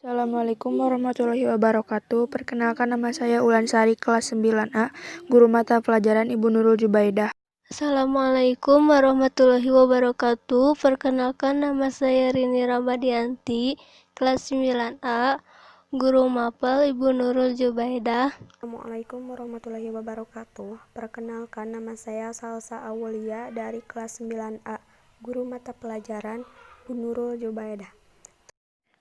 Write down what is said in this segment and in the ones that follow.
Assalamualaikum warahmatullahi wabarakatuh. Perkenalkan, nama saya Ulansari, kelas 9A, guru mata pelajaran Ibu Nurul Jubaidah. Assalamualaikum warahmatullahi wabarakatuh. Perkenalkan, nama saya Rini Ramadianti, kelas 9A, guru mapel Ibu Nurul Jubaidah. Assalamualaikum warahmatullahi wabarakatuh. Perkenalkan, nama saya Salsa Aulia dari kelas 9A, guru mata pelajaran Ibu Nurul Jubaidah.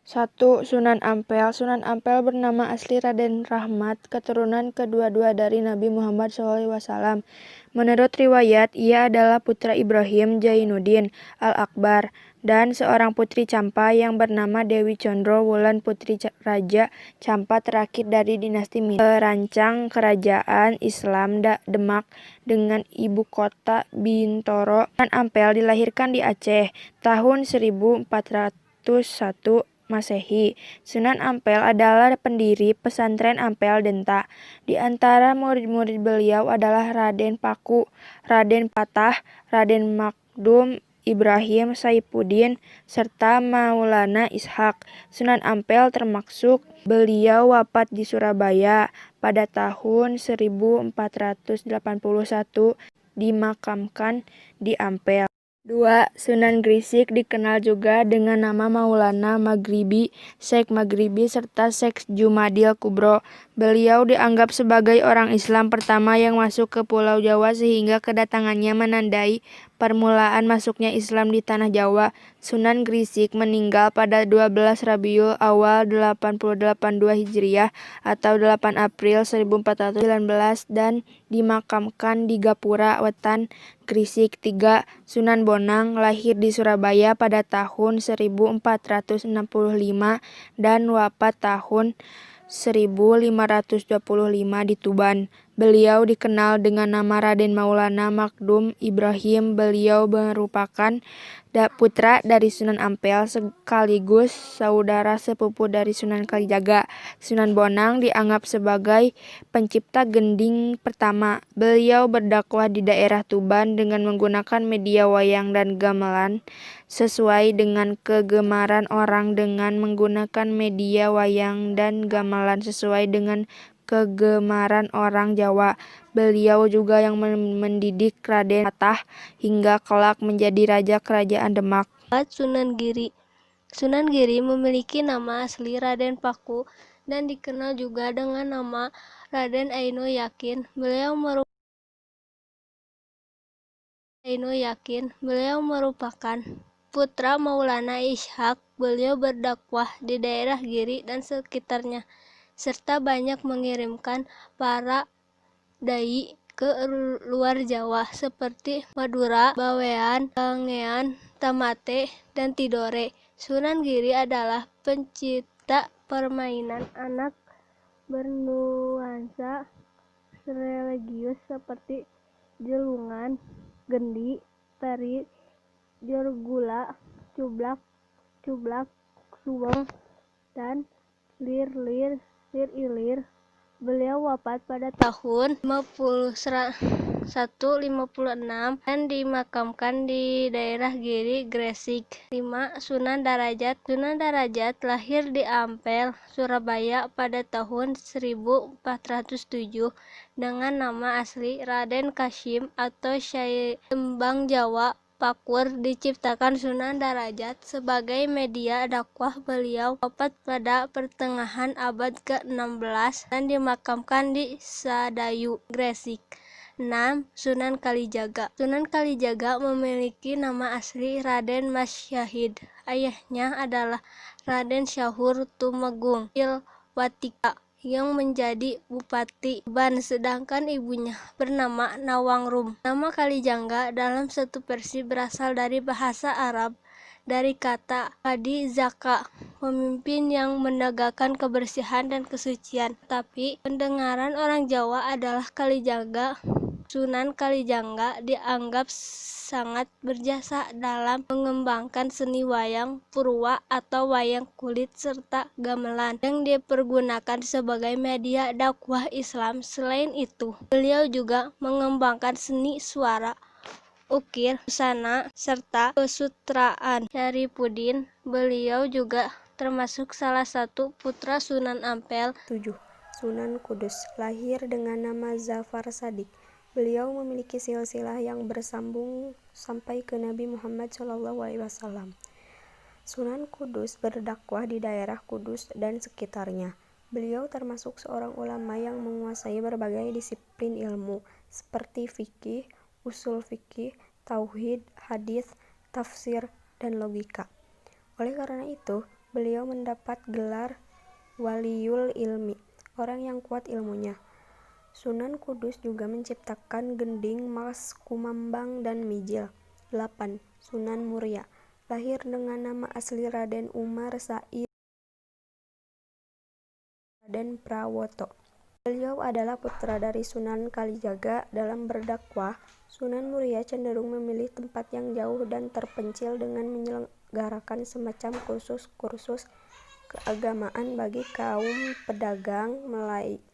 1. Sunan Ampel. Sunan Ampel bernama asli Raden Rahmat, keturunan kedua-dua dari Nabi Muhammad SAW. Menurut riwayat, ia adalah putra Ibrahim Jainuddin Al-Akbar dan seorang putri Campa yang bernama Dewi Condro Wulan, putri Raja Campa terakhir dari dinasti Minang. Perancang kerajaan Islam Demak dengan ibu kota Bintoro. Sunan Ampel dilahirkan di Aceh tahun 1401 Masehi. Sunan Ampel adalah pendiri pesantren Ampel Denta. Di antara murid-murid beliau adalah Raden Paku, Raden Patah, Raden Makdum, Ibrahim Saifuddin, serta Maulana Ishak. Sunan Ampel termasuk. Beliau wafat di Surabaya pada tahun 1481, dimakamkan di Ampel. 2. Sunan Grisik, dikenal juga dengan nama Maulana Maghribi, Syekh Maghribi, serta Syekh Jumadil Kubro. Beliau dianggap sebagai orang Islam pertama yang masuk ke Pulau Jawa sehingga kedatangannya menandai permulaan masuknya Islam di tanah Jawa. Sunan Grisik meninggal pada 12 Rabiul Awal 882 Hijriah atau 8 April 1419 dan dimakamkan di Gapura Wetan, Grisik. 3. Sunan Bonang, lahir di Surabaya pada tahun 1465 dan wafat tahun 1525 di Tuban. Beliau dikenal dengan nama Raden Maulana Makdum Ibrahim. Beliau merupakan putra dari Sunan Ampel sekaligus saudara sepupu dari Sunan Kalijaga. Sunan Bonang dianggap sebagai pencipta gending pertama. Beliau berdakwah di daerah Tuban dengan menggunakan media wayang dan gamelan sesuai dengan kegemaran orang. Dengan menggunakan media wayang dan gamelan sesuai dengan kegemaran orang Jawa. Beliau juga yang mendidik Raden Patah hingga kelak menjadi raja kerajaan Demak. 4. Sunan Giri. Sunan Giri memiliki nama asli Raden Paku dan dikenal juga dengan nama Raden Aino Yakin. Beliau merupakan putra Maulana Ishak. Beliau berdakwah di daerah Giri dan sekitarnya, serta banyak mengirimkan para dai ke luar Jawa seperti Madura, Bawean, Kangean, Tamate, dan Tidore. Sunan Giri adalah pencipta permainan anak bernuansa religius seperti jelungan, gendi, tari, jorgula, cublak, suweng, dan lir-ilir. Beliau wafat pada tahun 1156 dan dimakamkan di daerah Giri, Gresik. 5. Sunan Darajat. Sunan Darajat lahir di Ampel, Surabaya pada tahun 1407 dengan nama asli Raden Kasim atau Syai Lembang Jawa Pakur. Diciptakan Sunan Darajat sebagai media dakwah. Beliau wafat pada pertengahan abad ke-16 dan dimakamkan di Sadayu, Gresik. 6. Sunan Kalijaga. Sunan Kalijaga memiliki nama asli Raden Mas Syahid. Ayahnya adalah Raden Syahur Tumenggung Ilwatika yang menjadi bupati Tuban, sedangkan ibunya bernama Nawangrum. Nama Kalijangga dalam satu versi berasal dari bahasa Arab, dari kata Kadi Zaka, pemimpin yang menegakkan kebersihan dan kesucian. Tapi pendengaran orang Jawa adalah Kalijangga. Sunan Kalijangga dianggap sangat berjasa dalam mengembangkan seni wayang purwa atau wayang kulit serta gamelan yang dipergunakan sebagai media dakwah Islam. Selain itu, beliau juga mengembangkan seni suara, ukir, busana, serta pesutraan. Syarifuddin, beliau juga termasuk salah satu putra Sunan Ampel. 7. Sunan Kudus, lahir dengan nama Zafar Shadiq. Beliau memiliki silsilah yang bersambung sampai ke Nabi Muhammad SAW. Sunan Kudus berdakwah di daerah Kudus dan sekitarnya. Beliau termasuk seorang ulama yang menguasai berbagai disiplin ilmu seperti fikih, usul fikih, tauhid, hadis, tafsir, dan logika. Oleh karena itu, beliau mendapat gelar Waliyul Ilmi, orang yang kuat ilmunya. Sunan Kudus juga menciptakan gending, mas, kumambang, dan mijil. 8. Sunan Muria, lahir dengan nama asli Raden Umar Said Raden Prawoto. Beliau adalah putra dari Sunan Kalijaga. Dalam berdakwah, Sunan Muria cenderung memilih tempat yang jauh dan terpencil dengan menyelenggarakan semacam kursus-kursus keagamaan bagi kaum pedagang,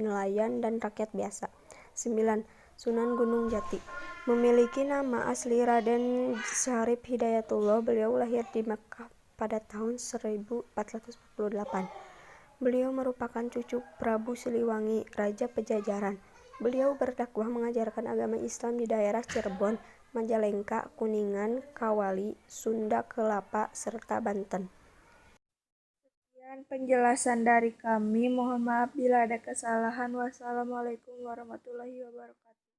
nelayan, dan rakyat biasa. 9. Sunan Gunung Jati, memiliki nama asli Raden Syarif Hidayatullah. Beliau lahir di Makkah pada tahun 1448. Beliau merupakan cucu Prabu Siliwangi, Raja Pajajaran. Beliau berdakwah mengajarkan agama Islam di daerah Cirebon, Majalengka, Kuningan, Kawali, Sunda Kelapa, serta Banten. Sekian penjelasan dari kami. Mohon maaf bila ada kesalahan. Wassalamualaikum warahmatullahi wabarakatuh.